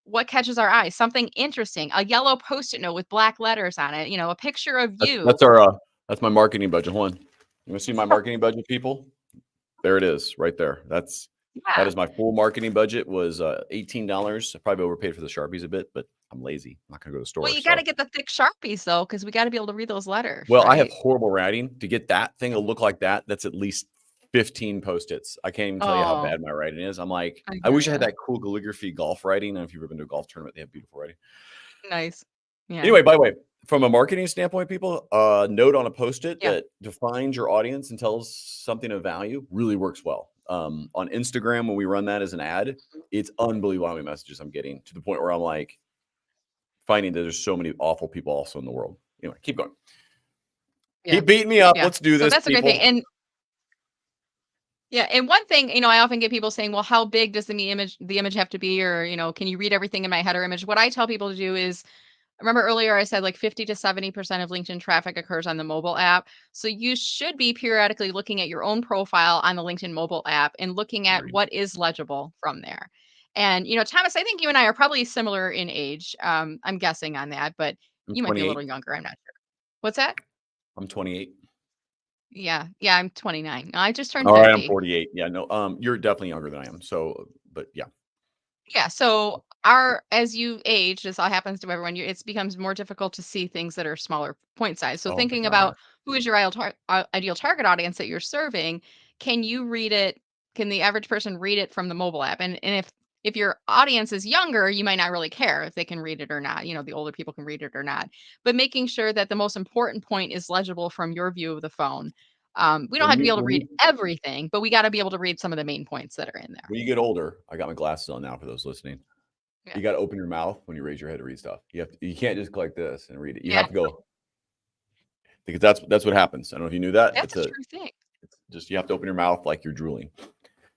what catches our eye? Something interesting, a yellow Post-it note with black letters on it, a picture of you. That's my marketing budget. Hold on. You want to see my marketing budget, people? There it is, right there. That Yeah. is my full marketing budget was $18. I probably overpaid for the Sharpies a bit, but I'm lazy. I'm not gonna go to the Well, store. you gotta So, get the thick Sharpies though, because we gotta be able to read those letters, well, I have right? horrible writing. To get that thing to look like that, that's at least 15 post-its. I can't even tell you how Oh, bad my writing is. I'm like, I I hear wish I ya. had that cool calligraphy golf writing. I don't know if you've ever been to a golf tournament, they have beautiful writing. Nice. Yeah. Anyway, by the way, from a marketing standpoint, people, note on a post-it Yeah. that defines your audience and tells something of value really works well. On Instagram, when we run that as an ad, it's unbelievable how many messages I'm getting, to the point where I'm like finding that there's so many awful people also in the world. Anyway, keep going. Yeah. Keep beating me up. Yeah. Let's do So this, that's a great thing. people. And yeah, and one thing, I often get people saying, "Well, how big does the image have to be?" Or, can you read everything in my header image? What I tell people to do is, remember earlier I said like 50 to 70% of LinkedIn traffic occurs on the mobile app. So you should be periodically looking at your own profile on the LinkedIn mobile app and looking at Agreed. what is legible from there. And, Thomas, I think you and I are probably similar in age. I'm guessing on that, but I'm you might be a 28. little younger. I'm not sure. What's that? I'm 28. Yeah. Yeah. I'm 29. I just turned All right, I'm 50. 48. Yeah, no, you're definitely younger than I am. So, but yeah. Yeah, so as you age, this all happens to everyone, it becomes more difficult to see things that are smaller point size. So Oh my thinking God, yeah. about who is your ideal target audience that you're serving, can you read it? Can the average person read it from the mobile app? And if your audience is younger, you might not really care if they can read it or not. The older people can read it or not. But making sure that the most important point is legible from your view of the phone. We don't When have to be you able to when read you everything, but we got to be able to read some of the main points that are in there. when you get older, I got my glasses on now for those listening. Yeah. You got to open your mouth when you raise your head to read stuff. You can't just go like this and read it. You Yeah, have to go, because that's what happens. I don't know if you knew that. that's a true thing. It's just, you have to open your mouth like you're drooling.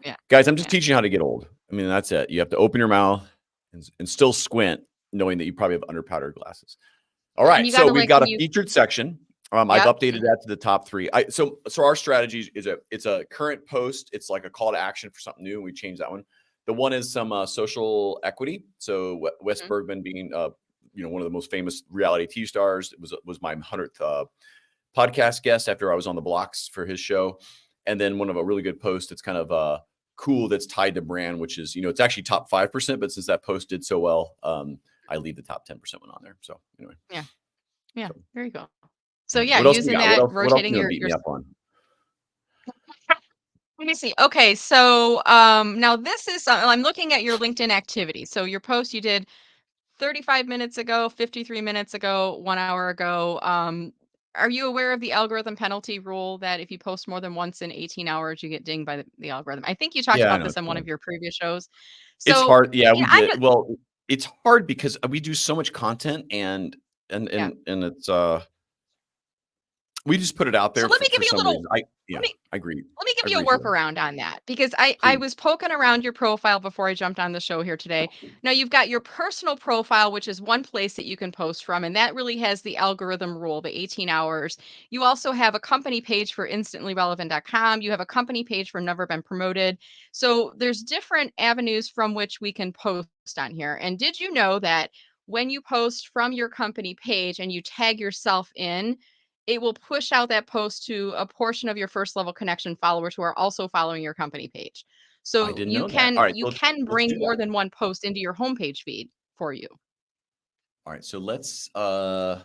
Yeah. Guys, I'm just Yeah. teaching you how to get old. I mean, that's it. You have to open your mouth and still squint, knowing that you probably have underpowdered glasses. All And right, you so gotta we've like got when a you featured section. I've Yep. updated that to the top 3. So our strategy is it's a current post. It's like a call to action for something new, and we changed that one. The one is some social equity. So Wes Mhm. Bergman being one of the most famous reality TV stars, was my 100th podcast guest after I was on the blocks for his show. And then one of a really good post. It's kind of cool that's tied to brand, which is it's actually top 5%, but since that post did so well, I leave the top 10% one on there. So anyway, Yeah. Yeah. so There you go. So anyway, yeah, what else we using got? that, What else rotating you gonna your beat me up on? Let me see. Okay, so now this is I'm looking at your LinkedIn activity. So your post you did 35 minutes ago, 53 minutes ago, 1 hour ago. Are you aware of the algorithm penalty rule that if you post more than once in 18 hours, you get dinged by the algorithm? I think you talked Yeah, I about know this it's on one of fun. your previous shows. It's So, hard. Yeah, we I'm did. just Well, it's hard because we do so much content and yeah. and and it's we just put it out So there let me give for you a some little reason. let Yeah, me I agree. let me give I you a agree fully. workaround on that because I Please. was poking around your profile before I jumped on the show here today. Now you've got your personal profile, which is one place that you can post from, and that really has the algorithm rule, the 18 hours. You also have a company page for instantly relevant.com. You have a company page for Never Been Promoted. So there's different avenues from which we can post on here. And did you know that when you post from your company page and you tag yourself in, it will push out that post to a portion of your first level connection followers who are also following your company page. I So didn't you know that. can All right, you so can let's bring do more that. than one post into your homepage feed for you. All right, so let's I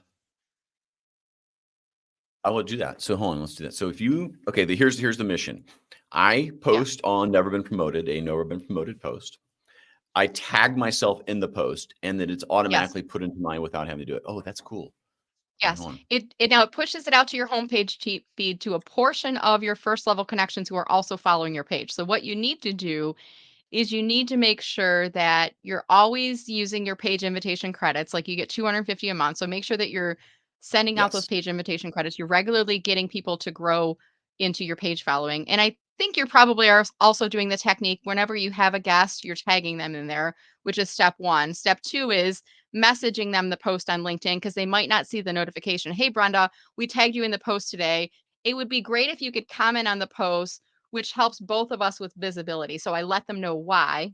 will do that. So hold on, let's do that. So if you okay, here's the mission. I Yeah. post on Never Been Promoted, a Never Been Promoted post. I tag myself in the post, and then it's Yes. automatically put into mine without having to do it. Oh, that's cool. All right, Yes. hold on. It now it pushes it out to your homepage feed to a portion of your first level connections who are also following your page. So what you need to do is you need to make sure that you're always using your page invitation credits. Like you get 250 a month. So make sure that you're sending out those Yes. page invitation credits. You're regularly getting people to grow into your page following. And I think you're probably are also doing the technique whenever you have a guest, you're tagging them in there, which is step one. Step two is messaging them the post on LinkedIn because they might not see the notification. Hey, Brenda, we tagged you in the post today. It would be great if you could comment on the post, which helps both of us with visibility. So I let them know why.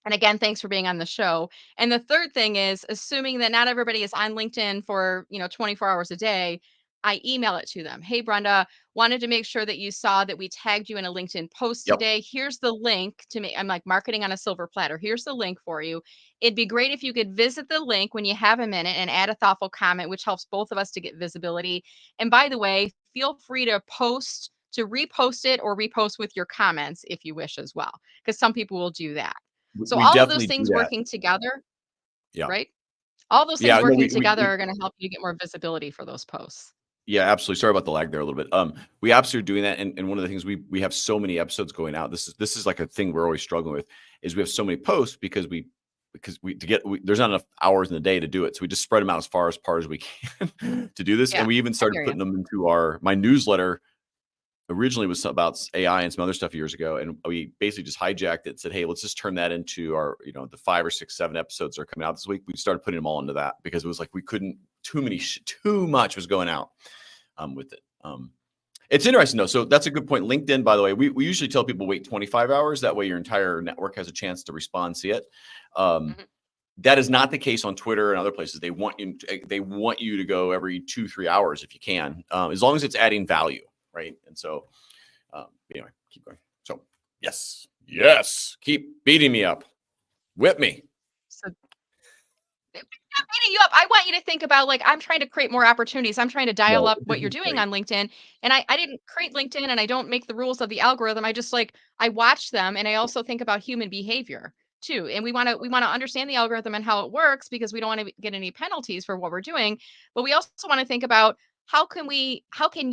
And again, thanks for being on the show. And the third thing is assuming that not everybody is on LinkedIn for, 24 hours a day, I email it to them. Hey, Brenda, wanted to make sure that you saw that we tagged you in a LinkedIn post Yep. today. Here's the link to me. I'm like marketing on a silver platter. Here's the link for you. It'd be great if you could visit the link when you have a minute and add a thoughtful comment, which helps both of us to get visibility. And by the way, feel free to repost it or repost with your comments if you wish as well, because some people will do that. So We all of those definitely do things that. working together, Yeah. right? All those things Yeah, no, working together we are gonna help you get more visibility for those posts. yeah, absolutely. Sorry about the lag there a little bit. We absolutely doing that, and one of the things we have so many episodes going out. This is like a thing we're always struggling with is we have so many posts because we there's not enough hours in the day to do it, so we just spread them out as far as we can to do this, and Yeah, we even I started hear you. putting them into my newsletter. Originally was about AI and some other stuff years ago, and we basically just hijacked it and said, hey, let's just turn that into our the 5 or 6 7 episodes that are coming out this week. We started putting them all into that because it was like we couldn't too much was going out with it. It's interesting though. So that's a good point. LinkedIn, by the way, we usually tell people wait 25 hours. That way your entire network has a chance to respond, see it. Um, Mhm. that is not the case on Twitter and other places. They want you to go every 2-3 hours if you can, as long as it's adding value, right? And so anyway, keep going. So yes, keep beating me up, whip me. So not beating you up. I want you to think about like I'm trying to create more opportunities. I'm trying to dial No, up this what you're is doing great. on LinkedIn. And I didn't create LinkedIn and I don't make the rules of the algorithm. I just like I watch them and I also think about human behavior too. And we want to understand the algorithm and how it works because we don't want to get any penalties for what we're doing. But we also want to think about how can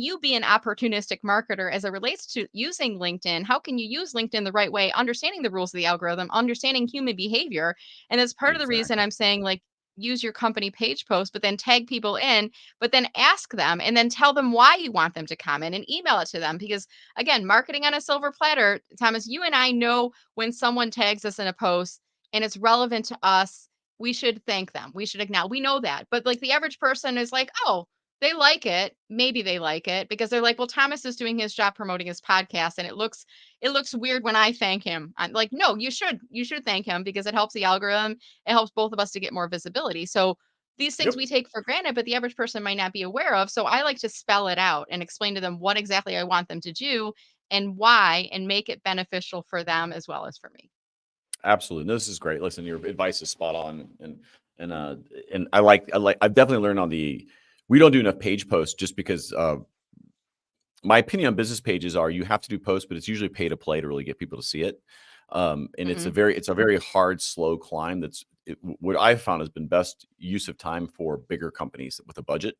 you be an opportunistic marketer as it relates to using LinkedIn? How can you use LinkedIn the right way, understanding the rules of the algorithm, understanding human behavior? And that's part of the reason Exactly. I'm saying like use your company page post, but then tag people in, but then ask them and then tell them why you want them to comment and email it to them. Because again, marketing on a silver platter, Thomas, you and I know when someone tags us in a post, and it's relevant to us, we should thank them. We should acknowledge. We know that. But like the average person is like, oh, they like it. Maybe they like it because they're like, well, Thomas is doing his job promoting his podcast, and it looks weird when I thank him. I'm like, no, you should thank him because it helps the algorithm. It helps both of us to get more visibility. So these things Yep. we take for granted, but the average person might not be aware of. So I like to spell it out and explain to them what exactly I want them to do and why, and make it beneficial for them as well as for me. Absolutely. No, this is great. Listen, your advice is spot on, and uh and I like I've definitely learned on we don't do enough page posts just because my opinion on business pages are you have to do posts, but it's usually pay to play to really get people to see it. And Hmm. it's a very hard, slow climb. What I've found has been best use of time for bigger companies with a budget,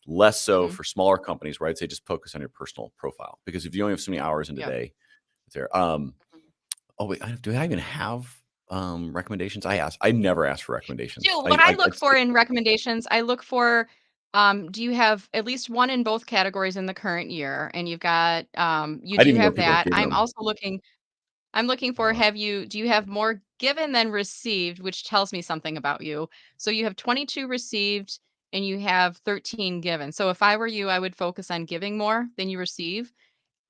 less so Hmm. for smaller companies, right? Say just focus on your personal profile because if you only have so many hours in a Yep. day, it's there. Mhm. Oh wait, do I even have recommendations? I never ask for recommendations. So what I look for in recommendations, I look for, do you have at least one in both categories in the current year? And you've got, you I didn't do even know have people were that. giving I'm them. also looking for, Uh, do you have more given than received, which tells me something about you. So you have 22 received and you have 13 given. So if I were you, I would focus on giving more than you receive,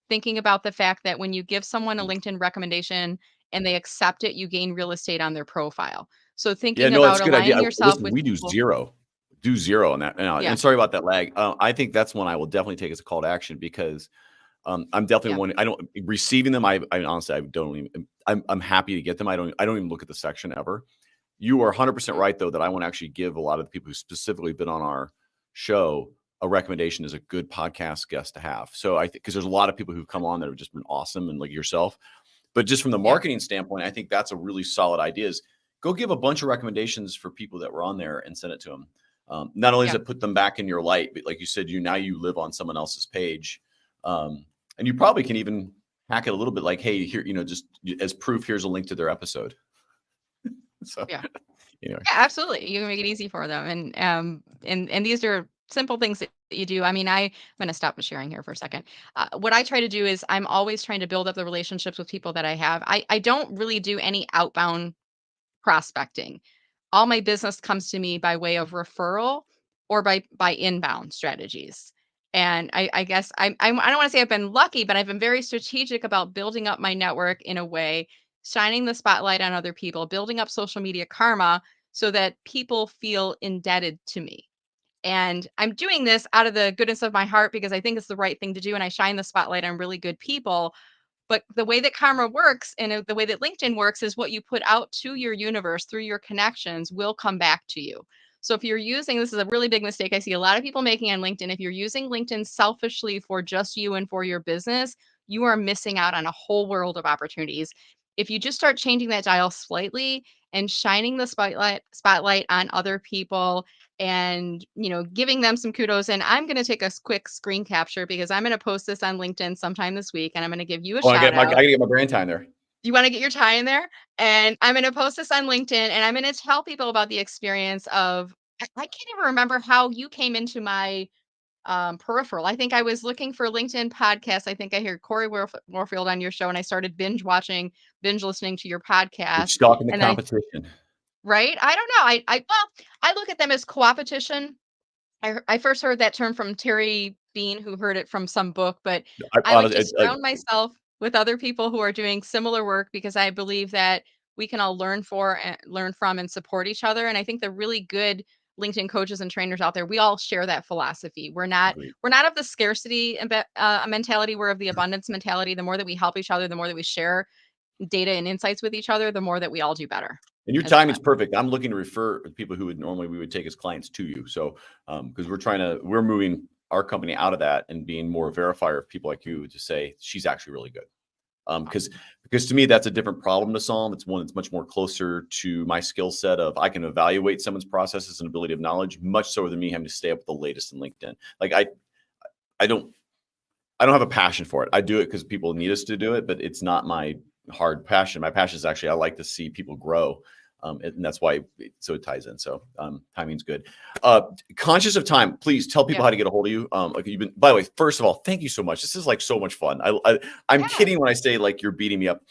thinking about the fact that when you give someone a LinkedIn recommendation and they accept it, you gain real estate on their profile. So yeah, thinking no, that's about a good idea. aligning yourself Listen, with we people. do zero on that. And Yeah. sorry about that lag. I think that's one I will definitely take as a call to action because I'm definitely Yeah. one. I don't receiving them. I honestly I don't even. I'm happy to get them. I don't even look at the section ever. You are 100% Mhm. right though that I want to actually give a lot of the people who specifically been on our show a recommendation as a good podcast guest to have. So I think because there's a lot of people who've come on that have just been awesome and like yourself. But just from the Yeah. marketing standpoint, I think that's a really solid idea is go give a bunch of recommendations for people that were on there and send it to them. Not only does Yeah. it put them back in your light, but like you said, you live on someone else's page. And you probably can even hack it a little bit like, hey, here, just as proof, here's a link to their episode. So Yeah. anyway, Yeah, absolutely. You can make it easy for them. And these are simple things that you do. I mean, I'm going to stop sharing here for a second. What I try to do is I'm always trying to build up the relationships with people that I have. I don't really do any outbound prospecting. All my business comes to me by way of referral or by inbound strategies. And I guess I don't want to say I've been lucky, but I've been very strategic about building up my network in a way, shining the spotlight on other people, building up social media karma so that people feel indebted to me. And I'm doing this out of the goodness of my heart because I think it's the right thing to do. And I shine the spotlight on really good people, but the way that karma works and the way that LinkedIn works is what you put out to your universe through your connections will come back to you. So if you're using, this is a really big mistake I see a lot of people making on LinkedIn. If you're using LinkedIn selfishly for just you and for your business, you are missing out on a whole world of opportunities. If you just start changing that dial slightly and shining the spotlight on other people and giving them some kudos, and I'm going to take a quick screen capture because I'm going to post this on LinkedIn sometime this week and I'm going to give you a oh, shout I out. gotta get my brand time there. You want to get your tie in there, and I'm going to post this on LinkedIn and I'm going to tell people about the experience of, I can't even remember how you came into my peripheral. I think I was looking for LinkedIn podcasts. I think I heard Corey Warfield on your show and I started binge listening to your You're podcast. stalking the And then competition. right, I don't know, I look at them as co-opetition. I first heard that term from Terry Bean, who heard it from some book, but I I like to honestly, surround myself with other people who are doing similar work because I believe that we can all learn from and support each other. And I think the really good LinkedIn coaches and trainers out there, we all share that philosophy. agreed. We're not of the scarcity mentality. We're of the abundance mentality. The more that we help each other, the more that we share data and insights with each other, the more that we all do better And your as a timing's collective. perfect. I'm looking to refer people who we would take as clients to you. So, because we're moving our company out of that and being more a verifier of people like you to say she's actually really good. Because Awesome. because to me that's a different problem to solve. It's one that's much more closer to my skill set of I can evaluate someone's processes and ability of knowledge much so than me having to stay up with the latest in LinkedIn. Like I don't I don't have a passion for it. I do it because people need us to do it, but it's not my hard passion. My passion is actually I like to see people grow, and that's why it ties in. So timing's good. Conscious of time, please tell people Yeah. how to get a hold of you. Like you've been. By the way, first of all, thank you so much. This is like so much fun. I'm Yeah. kidding when I say like you're beating me up.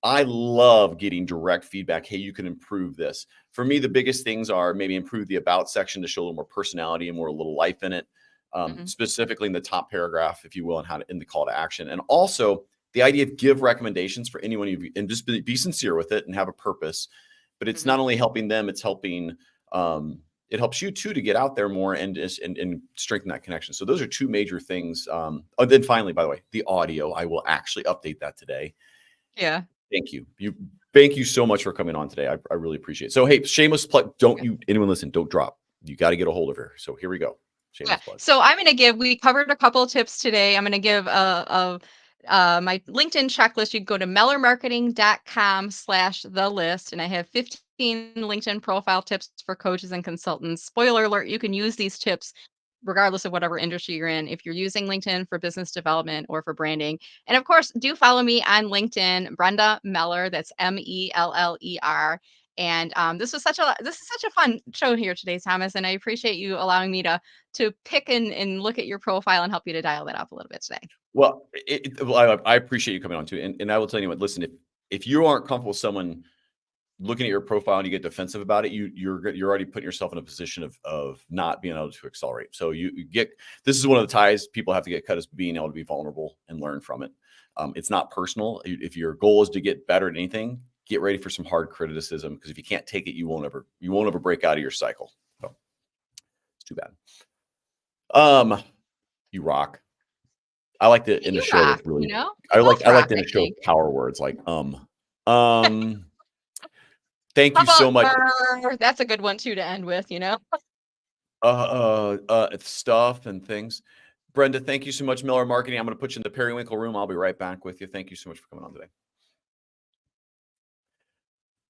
I love getting direct feedback. Hey, you can improve this. For me, the biggest things are maybe improve the about section to show a little more personality and more a little life in it, Mhm, specifically in the top paragraph, if you will, and how to in the call to action. And also the idea of give recommendations for anyone you and just be sincere with it and have a purpose. But it's mhm. not only helping them, it's helping it helps you too to get out there more and strengthen that connection. So those are two major things. Oh, then finally, by the way, the audio. I will actually update that today. Yeah, Thank you. Thank you so much for coming on today. I really appreciate it. So hey, shameless plug. Don't yeah. you anyone listen, don't drop. You got to get a hold of her. So here we go. Yeah. Shameless plug. So I'm going to give, we covered a couple of tips today. I'm going to give my LinkedIn checklist. You can go to mellermarketing.com/the list. And I have 15 LinkedIn profile tips for coaches and consultants. Spoiler alert, you can use these tips regardless of whatever industry you're in, if you're using LinkedIn for business development or for branding. And of course, do follow me on LinkedIn, Brenda Meller. That's Meller. And this is such a fun show here today, Thomas. And I appreciate you allowing me to pick and look at your profile and help you to dial that up a little bit today. Well, I appreciate you coming on too. And I will tell you what, listen, if you aren't comfortable with someone looking at your profile and you get defensive about it, you're already putting yourself in a position of not being able to accelerate. So you get this is one of the ties people have to get cut is being able to be vulnerable and learn from it. It's not personal. If your goal is to get better at anything, get ready for some hard criticism because if you can't take it, you won't ever break out of your cycle. So it's too bad. You rock. I like to end the You show with rock, really. we both I like rock, to end I the show with think. power words like um. Thank How you so about much. that's a good one too to end with. Stuff and things. Brenda, thank you so much. Miller Marketing. I'm going to put you in the periwinkle room. I'll be right back with you. Thank you so much for coming on today.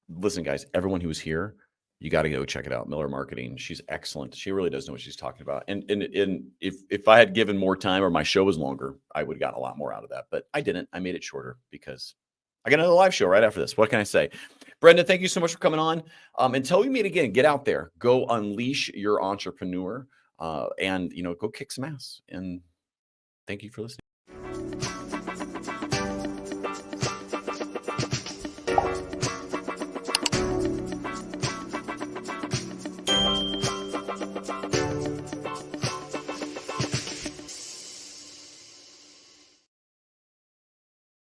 Listen, guys, everyone who's here, you got to go check it out. Miller Marketing. She's excellent. She really does know what she's talking about. And if I had given more time or my show was longer, I would have gotten a lot more out of that. But I didn't. I made it shorter because I got another live show right after this. What can I say? Brenda, thank you so much for coming on. Until we meet again, get out there, go unleash your entrepreneur, and go kick some ass. And thank you for listening.